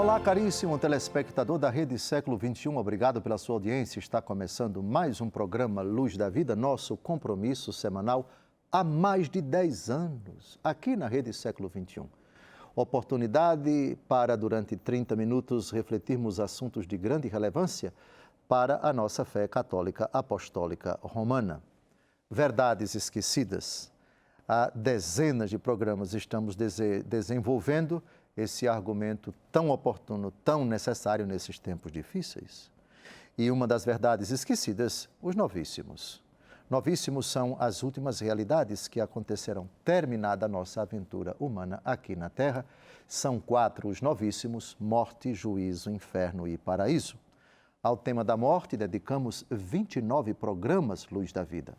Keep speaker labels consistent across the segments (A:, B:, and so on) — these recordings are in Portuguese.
A: Olá, caríssimo telespectador da Rede Século XXI, obrigado pela sua audiência. Está começando mais um programa Luz da Vida, nosso compromisso semanal há mais de 10 anos, aqui na Rede Século XXI. Oportunidade para, durante 30 minutos, refletirmos assuntos de grande relevância para a nossa fé católica apostólica romana. Verdades esquecidas. Há dezenas de programas estamos desenvolvendo esse argumento tão oportuno, tão necessário nesses tempos difíceis. E uma das verdades esquecidas, os novíssimos. Novíssimos são as últimas realidades que acontecerão terminada a nossa aventura humana aqui na Terra. São 4 os novíssimos: morte, juízo, inferno e paraíso. Ao tema da morte, dedicamos 29 programas Luz da Vida.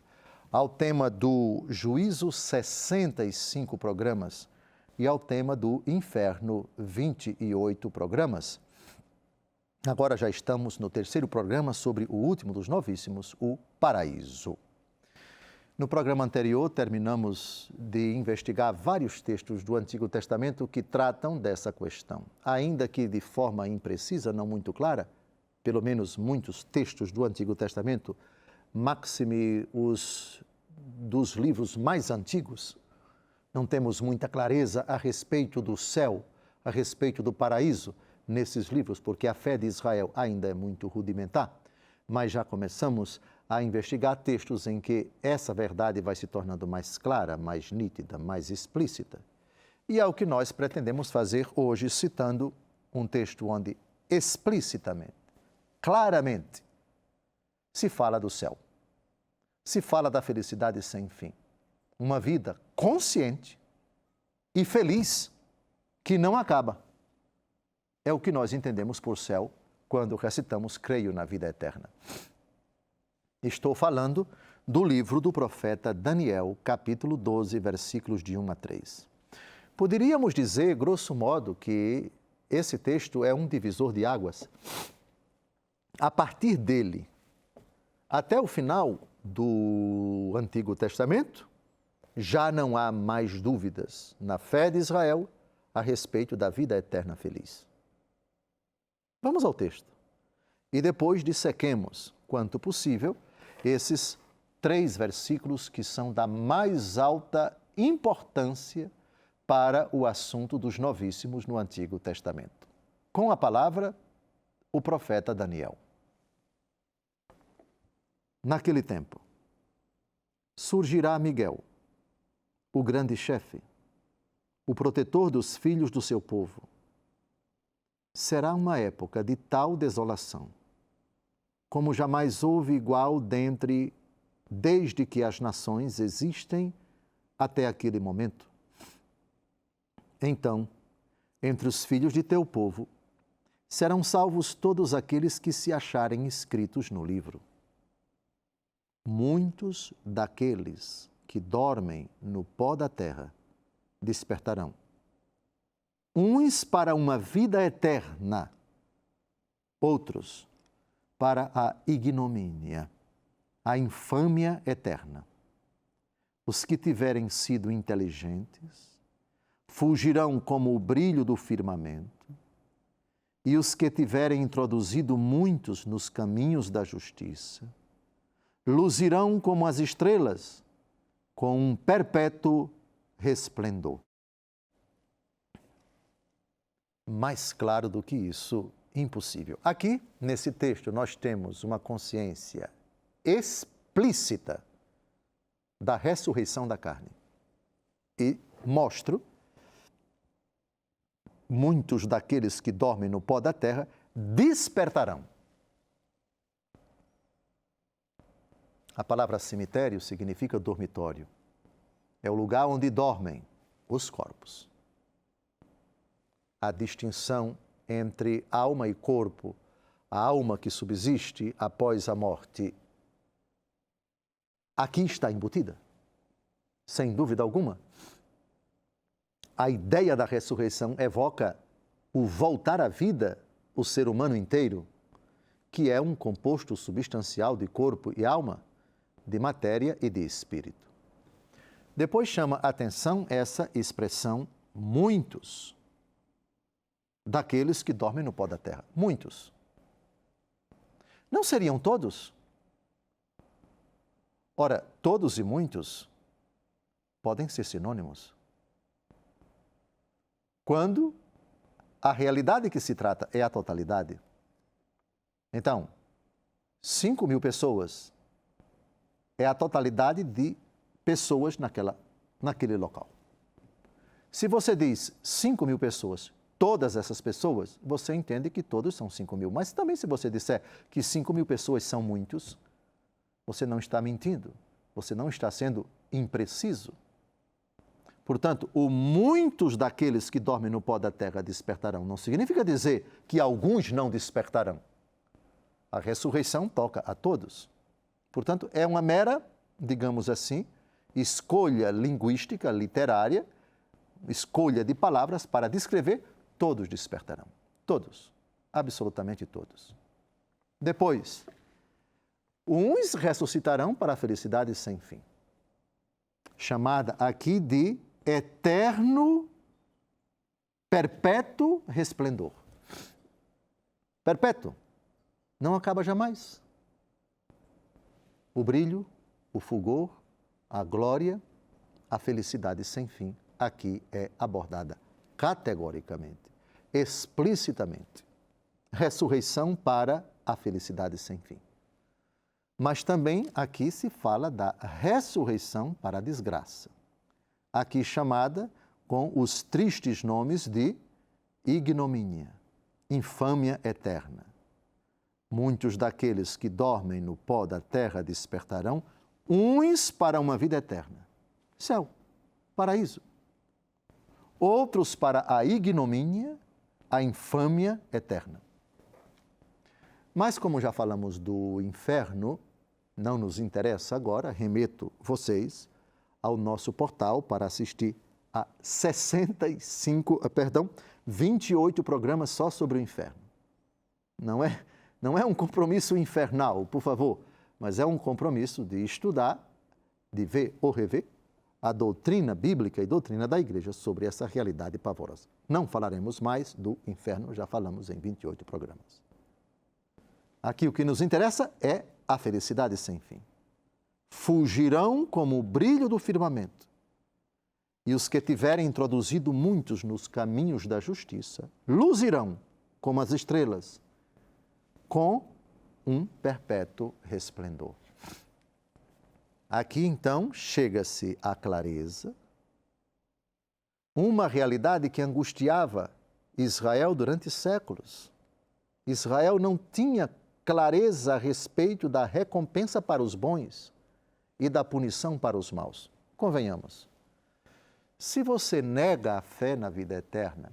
A: Ao tema do juízo, 65 programas. E ao tema do inferno, 28 programas. Agora já estamos no 3º programa sobre o último dos novíssimos, o paraíso. No programa anterior, terminamos de investigar vários textos do Antigo Testamento que tratam dessa questão. Ainda que de forma imprecisa, não muito clara, pelo menos muitos textos do Antigo Testamento, maxime os dos livros mais antigos, não temos muita clareza a respeito do céu, a respeito do paraíso nesses livros, porque a fé de Israel ainda é muito rudimentar. Mas já começamos a investigar textos em que essa verdade vai se tornando mais clara, mais nítida, mais explícita. E é o que nós pretendemos fazer hoje, citando um texto onde explicitamente, claramente, se fala do céu. Se fala da felicidade sem fim. Uma vida consciente e feliz que não acaba. É o que nós entendemos por céu quando recitamos creio na vida eterna. Estou falando do livro do profeta Daniel, capítulo 12, versículos de 1 a 3. Poderíamos dizer, grosso modo, que esse texto é um divisor de águas. A partir dele, até o final do Antigo Testamento, já não há mais dúvidas na fé de Israel a respeito da vida eterna feliz. Vamos ao texto. E depois dissequemos, quanto possível, esses 3 versículos que são da mais alta importância para o assunto dos novíssimos no Antigo Testamento. Com a palavra, o profeta Daniel. Naquele tempo, surgirá Miguel, o grande chefe, o protetor dos filhos do seu povo. Será uma época de tal desolação, como jamais houve igual desde que as nações existem até aquele momento. Então, entre os filhos de teu povo, serão salvos todos aqueles que se acharem escritos no livro. Muitos daqueles que dormem no pó da terra despertarão. Uns para uma vida eterna, outros para a ignomínia, a infâmia eterna. Os que tiverem sido inteligentes fugirão como o brilho do firmamento, e os que tiverem introduzido muitos nos caminhos da justiça luzirão como as estrelas, com um perpétuo resplendor. Mais claro do que isso, impossível. Aqui, nesse texto, nós temos uma consciência explícita da ressurreição da carne. E mostro, muitos daqueles que dormem no pó da terra despertarão. A palavra cemitério significa dormitório. É o lugar onde dormem os corpos. A distinção entre alma e corpo, a alma que subsiste após a morte, aqui está embutida, sem dúvida alguma. A ideia da ressurreição evoca o voltar à vida, o ser humano inteiro, que é um composto substancial de corpo e alma, de matéria e de espírito. Depois chama a atenção essa expressão muitos. daqueles que dormem no pó da terra. Muitos. Não seriam todos? Ora, todos e muitos podem ser sinônimos. Quando a realidade que se trata é a totalidade. Então, 5.000 pessoas é a totalidade de pessoas naquele local. Se você diz 5.000 pessoas, todas essas pessoas, você entende que todos são 5.000. Mas também se você disser que 5.000 pessoas são muitos, você não está mentindo, você não está sendo impreciso. Portanto, o muitos daqueles que dormem no pó da terra despertarão. Não significa dizer que alguns não despertarão. A ressurreição toca a todos. Portanto, é uma mera, digamos assim, escolha linguística, literária, escolha de palavras para descrever, todos despertarão. Todos. Absolutamente todos. Depois, uns ressuscitarão para a felicidade sem fim. Chamada aqui de eterno, perpétuo resplendor. Perpétuo. Não acaba jamais. O brilho, o fulgor, a glória, a felicidade sem fim, aqui é abordada categoricamente, explicitamente. Ressurreição para a felicidade sem fim. Mas também aqui se fala da ressurreição para a desgraça. Aqui chamada com os tristes nomes de ignomínia, infâmia eterna. Muitos daqueles que dormem no pó da terra despertarão, uns para uma vida eterna. Céu, paraíso. Outros para a ignomínia, a infâmia eterna. Mas como já falamos do inferno, não nos interessa agora, remeto vocês ao nosso portal para assistir a 28 programas só sobre o inferno. Não é um compromisso infernal, por favor, mas é um compromisso de estudar, de ver ou rever a doutrina bíblica e doutrina da igreja sobre essa realidade pavorosa. Não falaremos mais do inferno, já falamos em 28 programas. Aqui o que nos interessa é a felicidade sem fim. Fugirão como o brilho do firmamento. E os que tiverem introduzido muitos nos caminhos da justiça, luzirão como as estrelas, com um perpétuo resplendor. Aqui, então, chega-se à clareza, uma realidade que angustiava Israel durante séculos. Israel não tinha clareza a respeito da recompensa para os bons e da punição para os maus. Convenhamos, se você nega a fé na vida eterna,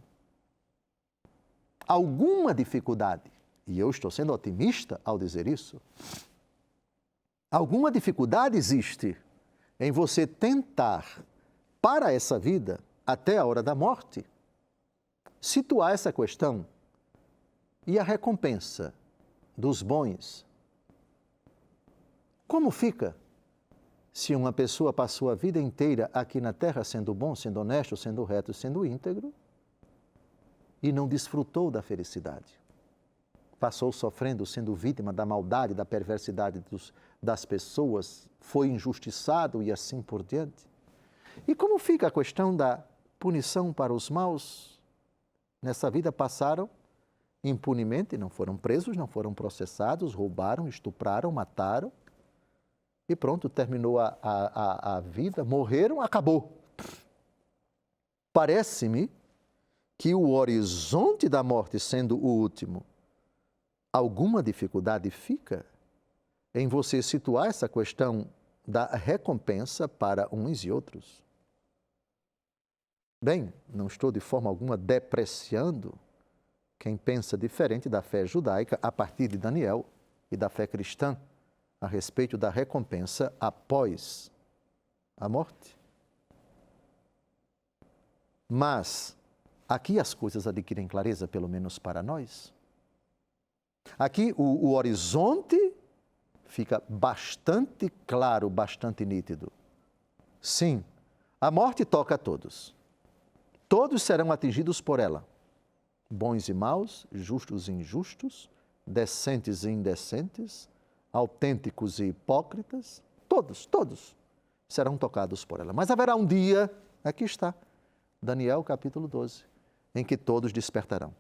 A: alguma dificuldade, e eu estou sendo otimista ao dizer isso, alguma dificuldade existe em você tentar, para essa vida, até a hora da morte, situar essa questão e a recompensa dos bons. Como fica se uma pessoa passou a vida inteira aqui na terra sendo bom, sendo honesto, sendo reto, sendo íntegro e não desfrutou da felicidade? Passou sofrendo, sendo vítima da maldade, da perversidade das pessoas, foi injustiçado e assim por diante. E como fica a questão da punição para os maus? Nessa vida passaram impunemente, não foram presos, não foram processados, roubaram, estupraram, mataram e pronto, terminou a vida, morreram, acabou. Parece-me que o horizonte da morte sendo o último, alguma dificuldade fica em você situar essa questão da recompensa para uns e outros. Bem, não estou de forma alguma depreciando quem pensa diferente da fé judaica a partir de Daniel e da fé cristã a respeito da recompensa após a morte. Mas aqui as coisas adquirem clareza, pelo menos para nós. Aqui o horizonte fica bastante claro, bastante nítido. Sim, a morte toca a todos. Todos serão atingidos por ela. bons e maus, justos e injustos, decentes e indecentes, autênticos e hipócritas, todos serão tocados por ela. Mas haverá um dia, aqui está, Daniel capítulo 12, em que todos despertarão.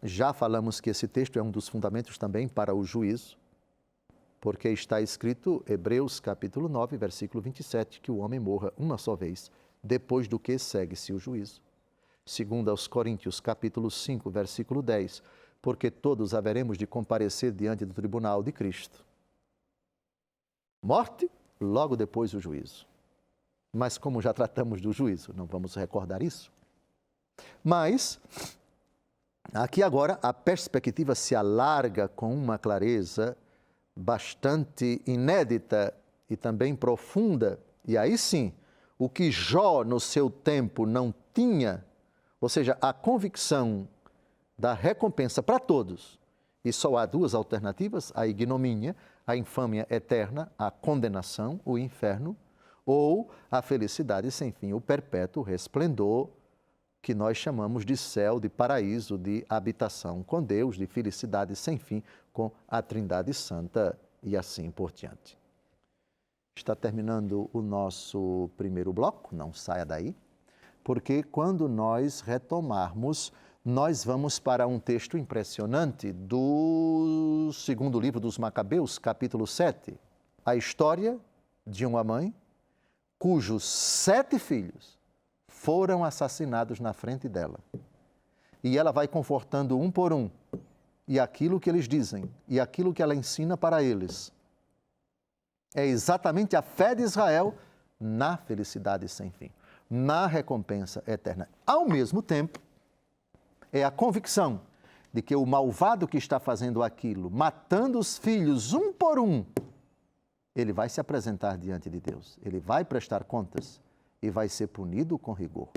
A: Já falamos que esse texto é um dos fundamentos também para o juízo, porque está escrito, Hebreus capítulo 9, versículo 27, que o homem morra uma só vez, depois do que segue-se o juízo. Segundo aos Coríntios capítulo 5, versículo 10, porque todos haveremos de comparecer diante do tribunal de Cristo. Morte, logo depois o juízo. Mas como já tratamos do juízo, não vamos recordar isso? Mas, aqui agora, a perspectiva se alarga com uma clareza bastante inédita e também profunda. E aí sim, o que Jó no seu tempo não tinha, ou seja, a convicção da recompensa para todos. E só há duas alternativas, a ignomínia, a infâmia eterna, a condenação, o inferno, ou a felicidade sem fim, o perpétuo resplendor, que nós chamamos de céu, de paraíso, de habitação com Deus, de felicidade sem fim com a Trindade Santa e assim por diante. Está terminando o nosso primeiro bloco, não saia daí, porque quando nós retomarmos, nós vamos para um texto impressionante do segundo livro dos Macabeus, capítulo 7, a história de uma mãe cujos 7 filhos foram assassinados na frente dela. E ela vai confortando um por um, e aquilo que eles dizem, e aquilo que ela ensina para eles, é exatamente a fé de Israel na felicidade sem fim, na recompensa eterna. Ao mesmo tempo, é a convicção de que o malvado que está fazendo aquilo, matando os filhos um por um, ele vai se apresentar diante de Deus, ele vai prestar contas e vai ser punido com rigor.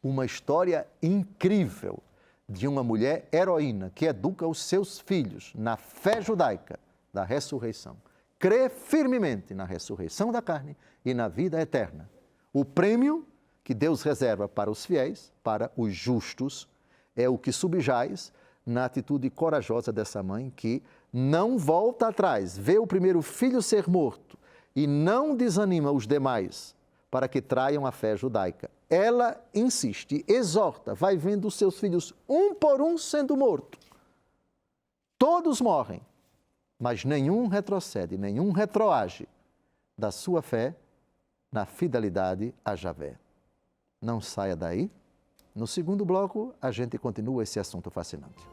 A: Uma história incrível de uma mulher heroína que educa os seus filhos na fé judaica da ressurreição. Crê firmemente na ressurreição da carne e na vida eterna. O prêmio que Deus reserva para os fiéis, para os justos, é o que subjaz na atitude corajosa dessa mãe que não volta atrás, vê o primeiro filho ser morto e não desanima os demais para que traiam a fé judaica. Ela insiste, exorta, vai vendo os seus filhos um por um sendo mortos. Todos morrem, mas nenhum retrocede, nenhum retroage da sua fé na fidelidade a Javé. Não saia daí. No segundo bloco, a gente continua esse assunto fascinante.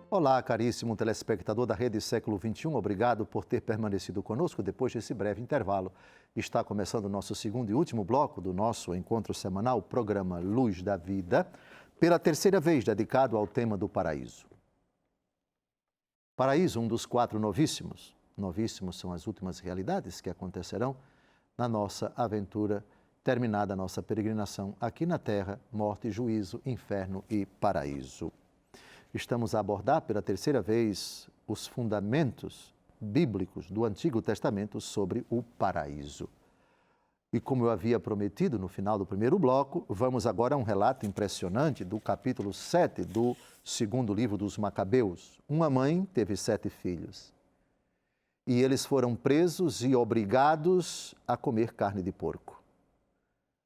A: Olá, caríssimo telespectador da Rede Século XXI, obrigado por ter permanecido conosco depois desse breve intervalo. Está começando o nosso segundo e último bloco do nosso encontro semanal, o programa Luz da Vida, pela terceira vez dedicado ao tema do paraíso. Paraíso, um dos 4 novíssimos. Novíssimos são as últimas realidades que acontecerão na nossa aventura, terminada a nossa peregrinação aqui na Terra, morte, juízo, inferno e paraíso. Estamos a abordar pela terceira vez os fundamentos bíblicos do Antigo Testamento sobre o paraíso. E como eu havia prometido no final do primeiro bloco, vamos agora a um relato impressionante do capítulo 7 do segundo livro dos Macabeus. Uma mãe teve 7 filhos e eles foram presos e obrigados a comer carne de porco,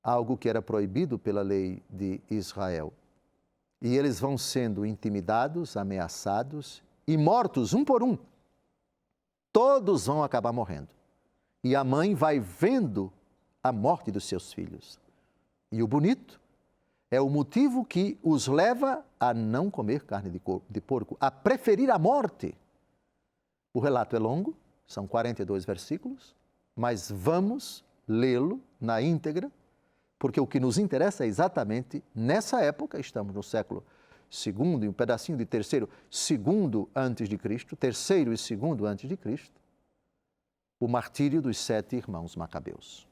A: algo que era proibido pela lei de Israel. E eles vão sendo intimidados, ameaçados e mortos um por um. Todos vão acabar morrendo. E a mãe vai vendo a morte dos seus filhos. E o bonito é o motivo que os leva a não comer carne de porco, a preferir a morte. O relato é longo, são 42 versículos, mas vamos lê-lo na íntegra, porque o que nos interessa é exatamente nessa época, estamos no século II e um pedacinho de segundo antes de Cristo, terceiro e segundo antes de Cristo, o martírio dos 7 irmãos Macabeus.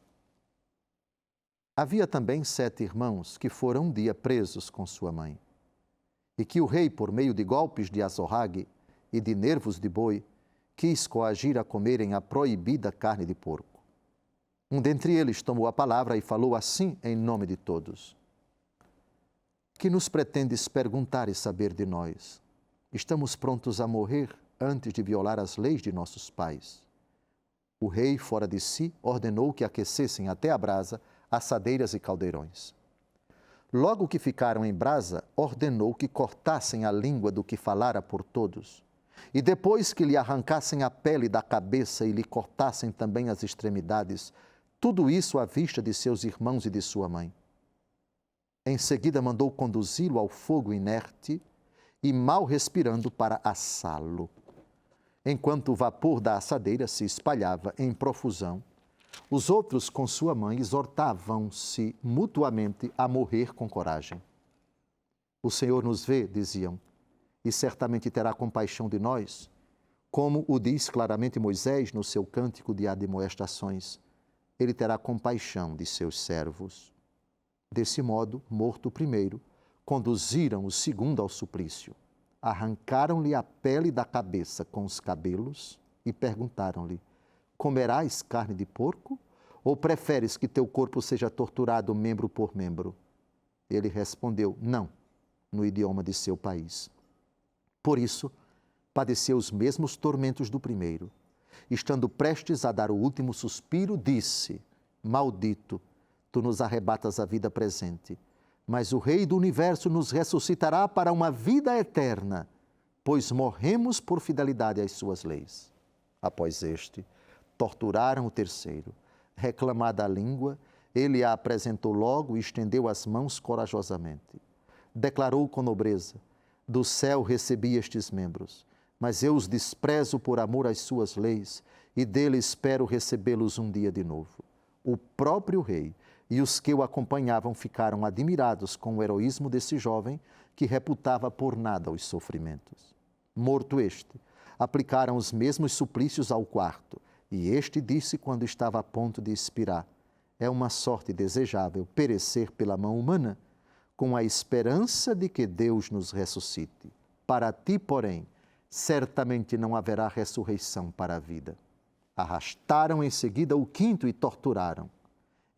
A: Havia também 7 irmãos que foram um dia presos com sua mãe, e que o rei, por meio de golpes de azorrague e de nervos de boi, quis coagir a comerem a proibida carne de porco. Um dentre eles tomou a palavra e falou assim em nome de todos: que nos pretendes perguntar e saber de nós? Estamos prontos a morrer antes de violar as leis de nossos pais. O rei, fora de si, ordenou que aquecessem até a brasa assadeiras e caldeirões. Logo que ficaram em brasa, ordenou que cortassem a língua do que falara por todos, e depois que lhe arrancassem a pele da cabeça e lhe cortassem também as extremidades, tudo isso à vista de seus irmãos e de sua mãe. Em seguida mandou conduzi-lo ao fogo inerte e mal respirando para assá-lo. Enquanto o vapor da assadeira se espalhava em profusão, os outros, com sua mãe, exortavam-se mutuamente a morrer com coragem. O Senhor nos vê, diziam, e certamente terá compaixão de nós, como o diz claramente Moisés no seu cântico de admoestações. Ele terá compaixão de seus servos. Desse modo, morto o primeiro, conduziram o segundo ao suplício. Arrancaram-lhe a pele da cabeça com os cabelos e perguntaram-lhe: comerás carne de porco? Ou preferes que teu corpo seja torturado membro por membro? Ele respondeu: não, no idioma de seu país. Por isso, padeceu os mesmos tormentos do primeiro. Estando prestes a dar o último suspiro, disse: maldito, tu nos arrebatas a vida presente, mas o Rei do Universo nos ressuscitará para uma vida eterna, pois morremos por fidelidade às suas leis. Após este, torturaram o terceiro. Reclamada a língua, ele a apresentou logo e estendeu as mãos corajosamente. Declarou com nobreza: do céu recebi estes membros, mas eu os desprezo por amor às suas leis, e dele espero recebê-los um dia de novo. O próprio rei e os que o acompanhavam ficaram admirados com o heroísmo desse jovem que reputava por nada os sofrimentos. Morto este, aplicaram os mesmos suplícios ao quarto, e este disse quando estava a ponto de expirar: é uma sorte desejável perecer pela mão humana, com a esperança de que Deus nos ressuscite. Para ti, porém, certamente não haverá ressurreição para a vida. Arrastaram em seguida o quinto e torturaram.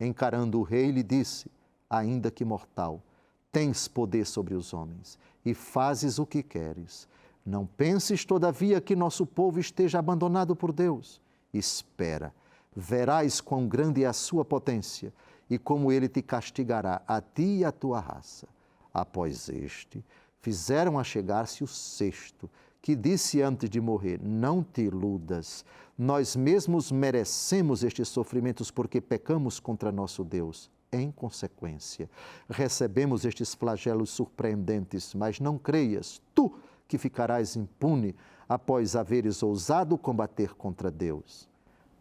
A: Encarando o rei, lhe disse: ainda que mortal, tens poder sobre os homens e fazes o que queres. Não penses, todavia, que nosso povo esteja abandonado por Deus. Espera, verás quão grande é a sua potência e como ele te castigará, a ti e a tua raça. Após este, fizeram achegar-se o sexto, que disse antes de morrer: não te iludas, nós mesmos merecemos estes sofrimentos porque pecamos contra nosso Deus. Em consequência, recebemos estes flagelos surpreendentes, mas não creias, tu, que ficarás impune após haveres ousado combater contra Deus.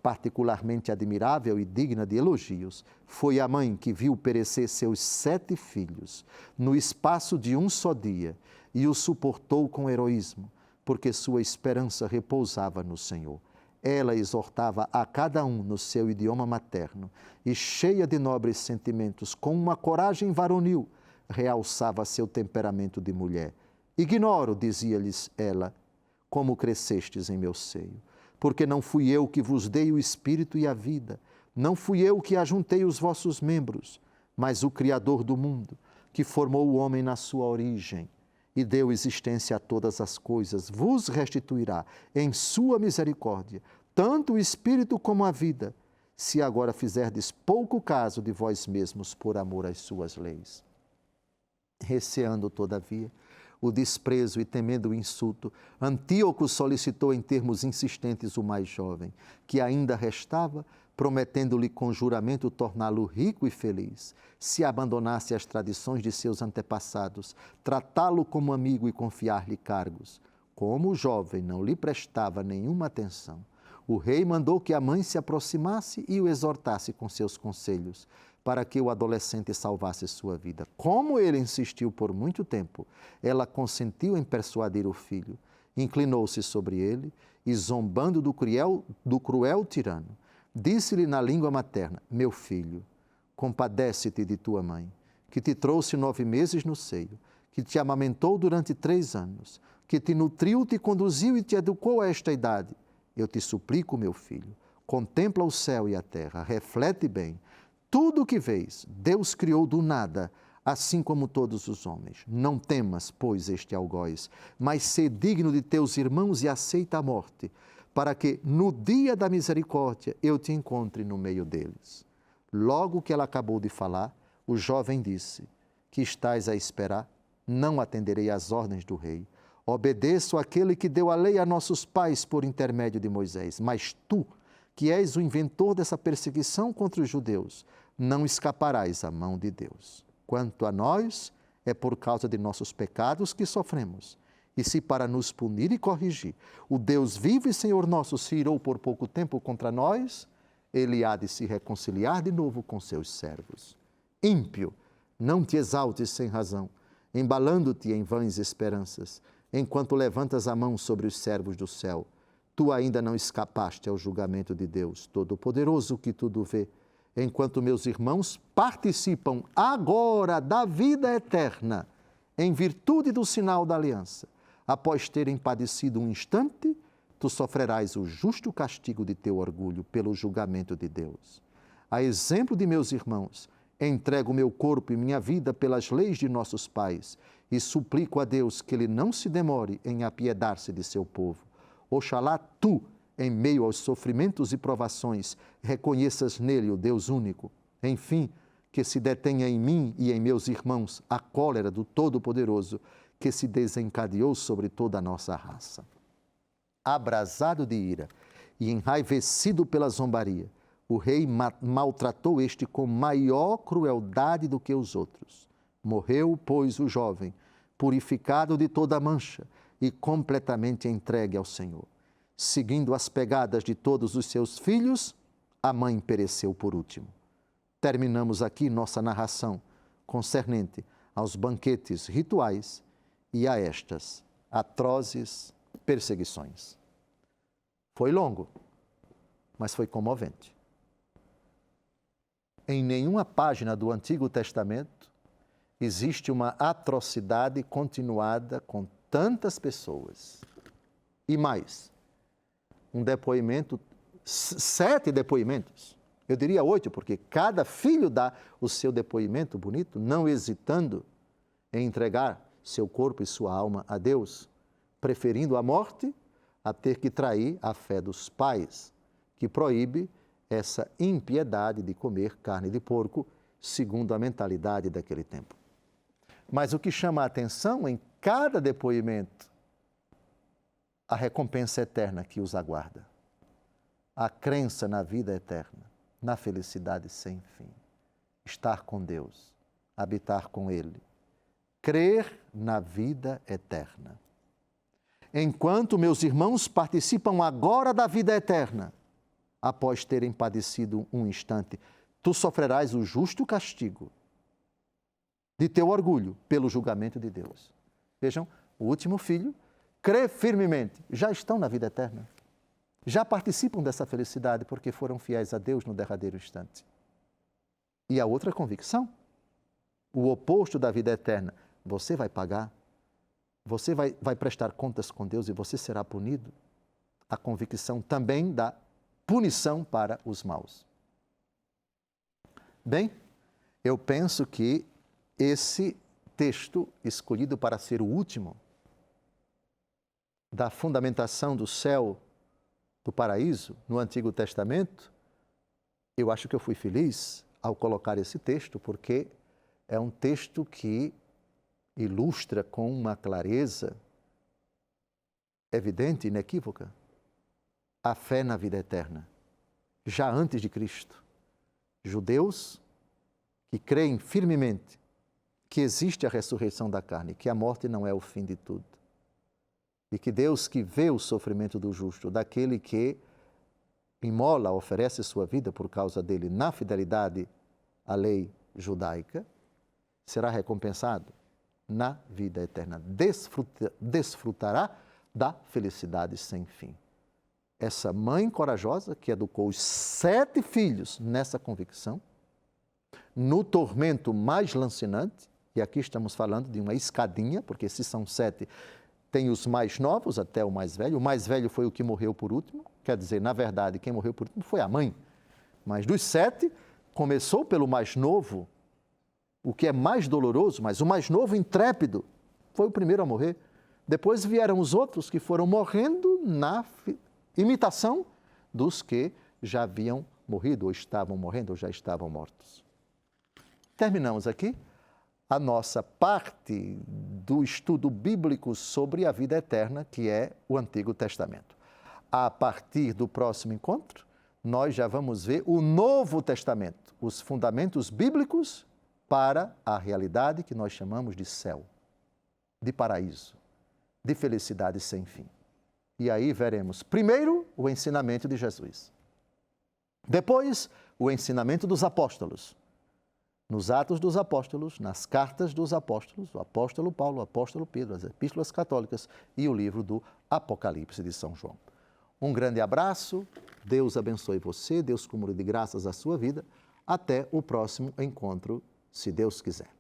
A: Particularmente admirável e digna de elogios foi a mãe que viu perecer seus 7 filhos no espaço de um só dia e o suportou com heroísmo, porque sua esperança repousava no Senhor. Ela exortava a cada um no seu idioma materno e, cheia de nobres sentimentos, com uma coragem varonil, realçava seu temperamento de mulher. Ignoro, dizia-lhes ela, como crescestes em meu seio, porque não fui eu que vos dei o espírito e a vida, não fui eu que ajuntei os vossos membros, mas o Criador do mundo, que formou o homem na sua origem e deu existência a todas as coisas, vos restituirá em sua misericórdia tanto o espírito como a vida, se agora fizerdes pouco caso de vós mesmos por amor às suas leis. Receando, todavia, o desprezo e temendo o insulto, Antíoco solicitou em termos insistentes o mais jovem, que ainda restava, prometendo-lhe com juramento torná-lo rico e feliz, se abandonasse as tradições de seus antepassados, tratá-lo como amigo e confiar-lhe cargos. Como o jovem não lhe prestava nenhuma atenção, o rei mandou que a mãe se aproximasse e o exortasse com seus conselhos, para que o adolescente salvasse sua vida. Como ele insistiu por muito tempo, ela consentiu em persuadir o filho, inclinou-se sobre ele e, zombando do cruel tirano, disse-lhe na língua materna: meu filho, compadece-te de tua mãe, que te trouxe 9 meses no seio, que te amamentou durante 3 anos, que te nutriu, te conduziu e te educou a esta idade. Eu te suplico, meu filho, contempla o céu e a terra, reflete bem. Tudo o que vês, Deus criou do nada, assim como todos os homens. Não temas, pois, este algoz, mas sê digno de teus irmãos e aceita a morte, para que, no dia da misericórdia, eu te encontre no meio deles. Logo que ela acabou de falar, o jovem disse: que estás a esperar? Não atenderei às ordens do rei. Obedeço àquele que deu a lei a nossos pais por intermédio de Moisés. Mas tu, que és o inventor dessa perseguição contra os judeus, não escaparás à mão de Deus. Quanto a nós, é por causa de nossos pecados que sofremos. E se para nos punir e corrigir, o Deus vivo e Senhor nosso se irou por pouco tempo contra nós, ele há de se reconciliar de novo com seus servos. Ímpio, não te exaltes sem razão, embalando-te em vãs esperanças, enquanto levantas a mão sobre os servos do céu. Tu ainda não escapaste ao julgamento de Deus, Todo-Poderoso, que tudo vê, enquanto meus irmãos participam agora da vida eterna, em virtude do sinal da aliança. Após terem padecido um instante, tu sofrerás o justo castigo de teu orgulho pelo julgamento de Deus. A exemplo de meus irmãos, entrego meu corpo e minha vida pelas leis de nossos pais e suplico a Deus que ele não se demore em apiedar-se de seu povo. Oxalá tu, em meio aos sofrimentos e provações, reconheças nele o Deus único. Enfim, que se detenha em mim e em meus irmãos a cólera do Todo-Poderoso, que se desencadeou sobre toda a nossa raça. Abrasado de ira e enraivecido pela zombaria, o rei maltratou este com maior crueldade do que os outros. Morreu, pois, o jovem, purificado de toda mancha e completamente entregue ao Senhor. Seguindo as pegadas de todos os seus filhos, a mãe pereceu por último. Terminamos aqui nossa narração concernente aos banquetes rituais e a estas atrozes perseguições. Foi longo, mas foi comovente. Em nenhuma página do Antigo Testamento existe uma atrocidade continuada com tantas pessoas. E mais, um depoimento, 7 depoimentos, eu diria 8, porque cada filho dá o seu depoimento bonito, não hesitando em entregar seu corpo e sua alma a Deus, preferindo a morte a ter que trair a fé dos pais, que proíbe essa impiedade de comer carne de porco, segundo a mentalidade daquele tempo. Mas o que chama a atenção em cada depoimento, a recompensa eterna que os aguarda, a crença na vida eterna, na felicidade sem fim, estar com Deus, habitar com Ele, crer na vida eterna. Enquanto meus irmãos participam agora da vida eterna, após terem padecido um instante, tu sofrerás o justo castigo de teu orgulho pelo julgamento de Deus. Vejam, o último filho crê firmemente, já estão na vida eterna, já participam dessa felicidade porque foram fiéis a Deus no derradeiro instante. E a outra convicção, o oposto da vida eterna, você vai pagar, você vai prestar contas com Deus e você será punido. A convicção também da punição para os maus. Bem, eu penso que esse texto escolhido para ser o último da fundamentação do céu, do paraíso, no Antigo Testamento, eu acho que eu fui feliz ao colocar esse texto, porque é um texto que ilustra com uma clareza evidente e inequívoca a fé na vida eterna, já antes de Cristo. Judeus que creem firmemente que existe a ressurreição da carne, que a morte não é o fim de tudo. E que Deus, que vê o sofrimento do justo, daquele que imola, oferece sua vida por causa dele na fidelidade à lei judaica, será recompensado na vida eterna. Desfrutará da felicidade sem fim. Essa mãe corajosa que educou os 7 filhos nessa convicção, no tormento mais lancinante, e aqui estamos falando de uma escadinha, porque se são 7, tem os mais novos até o mais velho foi o que morreu por último, Quer dizer, na verdade, quem morreu por último foi a mãe. Mas dos 7, começou pelo mais novo, o que é mais doloroso, mas o mais novo, intrépido, foi o primeiro a morrer. Depois vieram os outros que foram morrendo na imitação dos que já haviam morrido, ou estavam morrendo, ou já estavam mortos. Terminamos aqui a nossa parte do estudo bíblico sobre a vida eterna, que é o Antigo Testamento. A partir do próximo encontro, nós já vamos ver o Novo Testamento, os fundamentos bíblicos para a realidade que nós chamamos de céu, de paraíso, de felicidade sem fim. E aí veremos, primeiro, o ensinamento de Jesus. Depois, o ensinamento dos apóstolos. Nos Atos dos Apóstolos, nas Cartas dos Apóstolos, o apóstolo Paulo, o apóstolo Pedro, as Epístolas Católicas e o livro do Apocalipse de São João. Um grande abraço, Deus abençoe você, Deus cumule de graças a sua vida. Até o próximo encontro, se Deus quiser.